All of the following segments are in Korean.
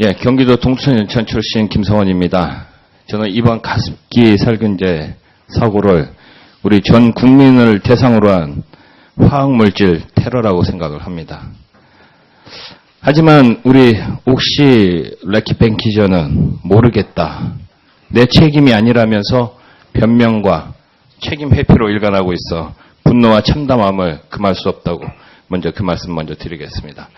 예, 경기도 동천연천 출신 김성원입니다. 저는 이번 가습기 살균제 사고를 우리 전 국민을 대상으로 한 화학물질 테러라고 생각을 합니다. 하지만 우리 옥시 레킷뱅 기자는 모르겠다. 내 책임이 아니라면서 변명과 책임 회피로 일관하고 있어 분노와 참담함을 금할 수 없다고 그 말씀 먼저 드리겠습니다.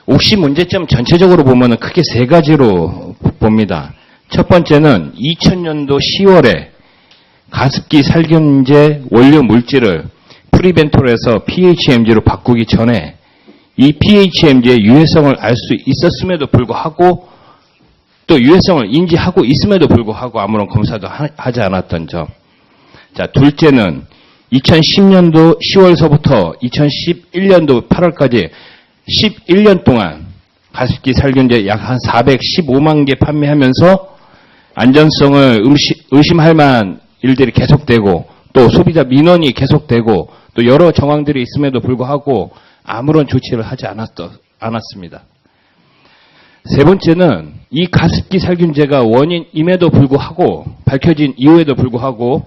옥시 문제점 전체적으로 보면은 크게 세 가지로 봅니다. 첫 번째는 2000년도 10월에 가습기 살균제 원료 물질을 프리벤톨에서 PHMG로 바꾸기 전에 이 PHMG의 유해성을 알 수 있었음에도 불구하고 또 유해성을 인지하고 있음에도 불구하고 아무런 검사도 하지 않았던 점. 자, 둘째는 2010년도 10월서부터 2011년도 8월까지 11년 동안 가습기 살균제 약 한 415만 개 판매하면서 안전성을 의심할 만한 일들이 계속되고 또 소비자 민원이 계속되고 또 여러 정황들이 있음에도 불구하고 아무런 조치를 하지 않았습니다. 세 번째는 이 가습기 살균제가 원인임에도 불구하고 밝혀진 이후에도 불구하고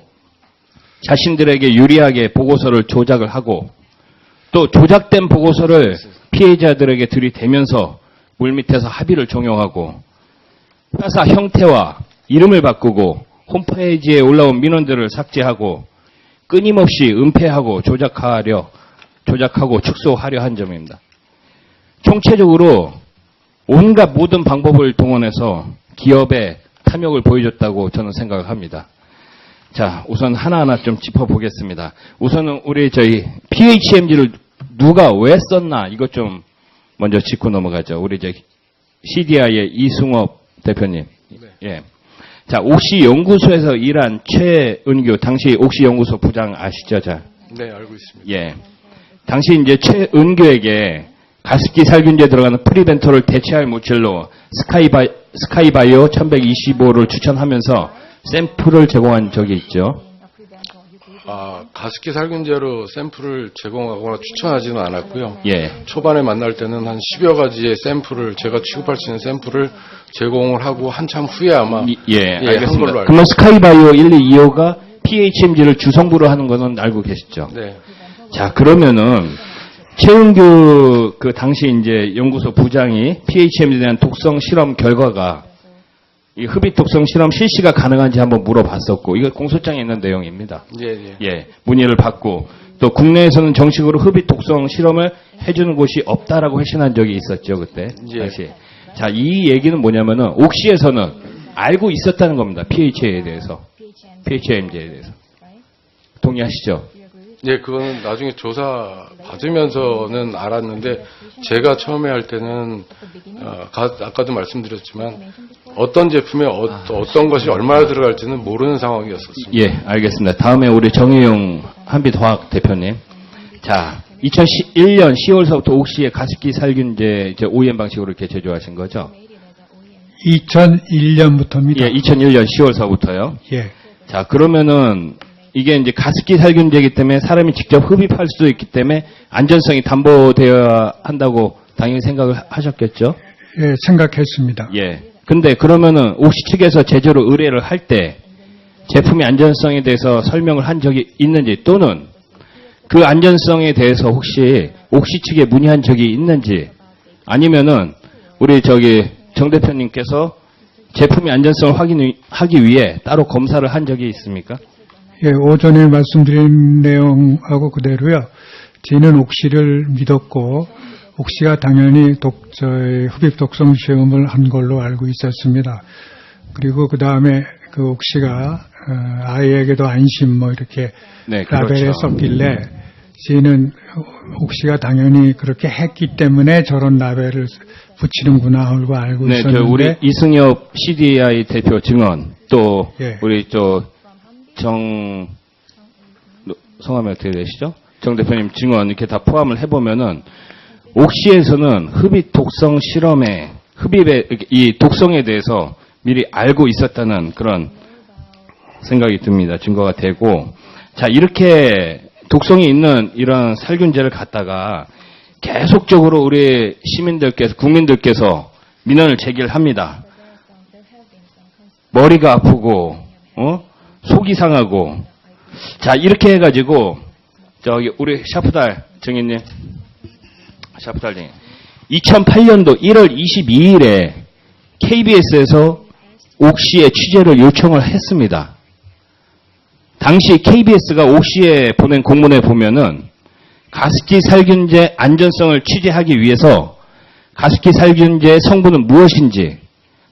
자신들에게 유리하게 보고서를 조작을 하고 또 조작된 보고서를 피해자들에게 들이대면서 물밑에서 합의를 종용하고 회사 형태와 이름을 바꾸고 홈페이지에 올라온 민원들을 삭제하고 끊임없이 은폐하고 조작하고 축소하려 한 점입니다. 총체적으로 온갖 모든 방법을 동원해서 기업에 탐욕을 보여줬다고 저는 생각을 합니다. 자, 우선 하나하나 좀 짚어보겠습니다. 우선은 저희 PHMG를 누가 왜 썼나 이것 좀 먼저 짚고 넘어가죠. 우리 CDI의 이승업 대표님. 네. 예. 자, 옥시 연구소에서 일한 최은규 당시 옥시 연구소 부장 아시죠? 자. 네, 알고 있습니다. 예. 당시 최은규에게 가습기 살균제 들어가는 프리벤톨을 대체할 물질로 스카이바이오 1125를 추천하면서 샘플을 제공한 적이 있죠. 가습기 살균제로 샘플을 제공하거나 추천하지는 않았고요. 예. 초반에 만날 때는 한 10여 가지의 샘플을 제가 취급할 수 있는 샘플을 제공을 하고 한참 후에 아마 한 걸로 알겠습니다. 알고 그러면 스카이바이오 1225가 PHMG를 주성부로 하는 것은 알고 계시죠? 네. 자, 그러면은 최은규 그 당시 연구소 부장이 PHMG에 대한 독성 실험 결과가 이 흡입 독성 실험 실시가 가능한지 한번 물어봤었고, 이거 공소장에 있는 내용입니다. 예, 문의를 받고, 또 국내에서는 정식으로 흡입 독성 실험을 해주는 곳이 없다라고 회신한 적이 있었죠, 그때. 당시. 자, 이 얘기는 뭐냐면은, 옥시에서는 알고 있었다는 겁니다. PHMG에 대해서. 동의하시죠? 예, 그거는 나중에 조사 받으면서는 알았는데, 제가 처음에 할 때는, 아까도 말씀드렸지만, 어떤 제품에 어떤 것이 얼마나 들어갈지는 모르는 상황이었었습니다. 예, 알겠습니다. 다음에 우리 정의용 한빛화학 대표님. 자, 2011년 10월서부터 옥시의 가습기 살균제 OEM 방식으로 이렇게 제조하신 거죠? 2001년부터입니다. 예, 2001년 10월서부터요. 예. 자, 그러면은 이게 가습기 살균제이기 때문에 사람이 직접 흡입할 수도 있기 때문에 안전성이 담보되어야 한다고 당연히 생각을 하셨겠죠? 예, 생각했습니다. 예. 근데 그러면은 옥시 측에서 제조를 의뢰를 할 때 제품의 안전성에 대해서 설명을 한 적이 있는지 또는 그 안전성에 대해서 혹시 옥시 측에 문의한 적이 있는지 아니면은 우리 정 대표님께서 제품의 안전성을 확인하기 위해 따로 검사를 한 적이 있습니까? 예, 오전에 말씀드린 내용하고 그대로요. 저희는 옥시를 믿었고 옥시가 당연히 흡입 독성 시험을 한 걸로 알고 있었습니다. 그리고 그 다음에 그 옥시가 아이에게도 안심 이렇게 라벨에 그렇죠. 썼길래 저희는 옥시가 당연히 그렇게 했기 때문에 저런 라벨을 붙이는구나 하고 알고 네, 있었는데 우리 이승엽 CDI 대표 증언 또 예. 우리 성함이 어떻게 되시죠? 정 대표님 증언 이렇게 다 포함을 해보면은 옥시에서는 흡입 독성 실험에 흡입의 이 독성에 대해서 미리 알고 있었다는 그런 생각이 듭니다. 증거가 되고 자 이렇게 독성이 있는 이런 살균제를 갖다가 계속적으로 우리 시민들께서 국민들께서 민원을 제기를 합니다. 머리가 아프고 속이 상하고 자 이렇게 해가지고 저기 우리 샤프달 정인님 2008년도 1월 22일에 KBS에서 옥시에 취재를 요청을 했습니다. 당시 KBS가 옥시에 보낸 공문에 보면은 가습기 살균제 안전성을 취재하기 위해서 가습기 살균제의 성분은 무엇인지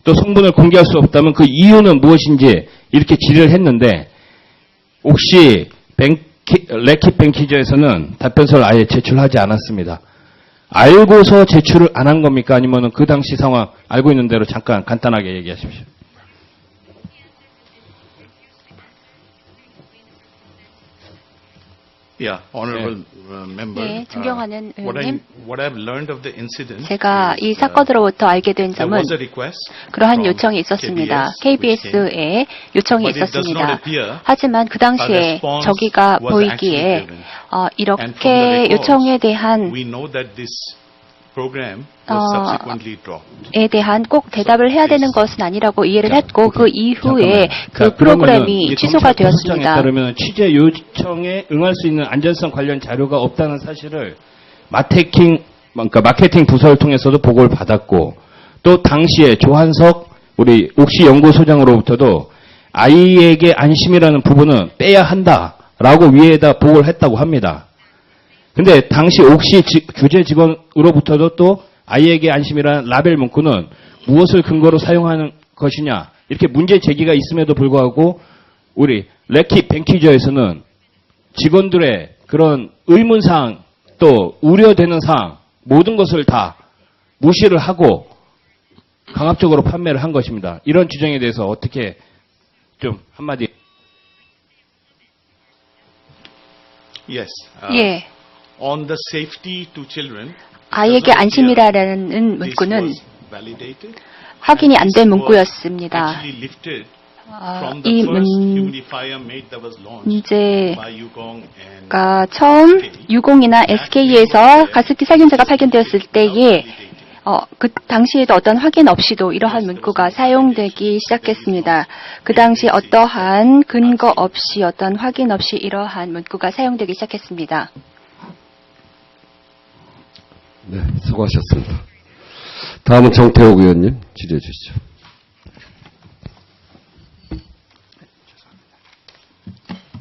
또 성분을 공개할 수 없다면 그 이유는 무엇인지 이렇게 질의를 했는데 옥시 래킷 뱅키저에서는 답변서를 아예 제출하지 않았습니다. 알고서 제출을 안 한 겁니까? 아니면 그 당시 상황 알고 있는 대로 잠깐 간단하게 얘기하십시오. Yeah, honorable member. 네, 존경하는 what 의원님. I've learned of the incident. 제가 이 is, 사건으로부터 알게 된 there 점은 was a request 그러한 from 요청이 있었습니다. KBS, which KBS에 요청이 but it does not 있었습니다. appear 하지만 그 당시에 a response 저기가 was 보이기에 actually given. And from the 이렇게 records, 요청에 대한 we know that this program was subsequently dropped. 에 대한 꼭 대답을 해야 되는 것은 아니라고 이해를 했고 그 이후에 그 자, 그러면은 프로그램이 이 취소가 검찰 본부장에 되었습니다. 따르면 취재 요청에 응할 수 있는 안전성 관련 자료가 없다는 사실을 마케팅 부서를 통해서도 보고를 받았고 또 당시에 조한석 우리 옥시 연구소장으로부터도 아이에게 안심이라는 부분은 빼야 한다라고 위에다 보고를 했다고 합니다. 근데 당시 옥시 규제 직원으로부터도 또 아이에게 안심이라는 라벨 문구는 무엇을 근거로 사용하는 것이냐 이렇게 문제 제기가 있음에도 불구하고 우리 래킷 뱅키저에서는 직원들의 그런 의문사항 또 우려되는 사항 모든 것을 다 무시를 하고 강압적으로 판매를 한 것입니다. 이런 주장에 대해서 어떻게 좀 한마디. Yes. 예, On the safety to children. 아이에게 does not appear 안심이라는 this 문구는 was validated. 확인이 안 된 This was 문구였습니다. actually lifted from 이 the first humidifier made that was launched 문제가 by Yugong and 처음 유공이나 SK에서 가습기 살균제가 발견되었을 때에 그 당시에도 어떤 확인 없이도 이러한 문구가 사용되기 시작했습니다. 그 당시 어떠한 근거 없이 어떤 확인 없이 이러한 문구가 사용되기 시작했습니다. 네, 수고하셨습니다. 다음은 정태욱 의원님 질의해 주시죠.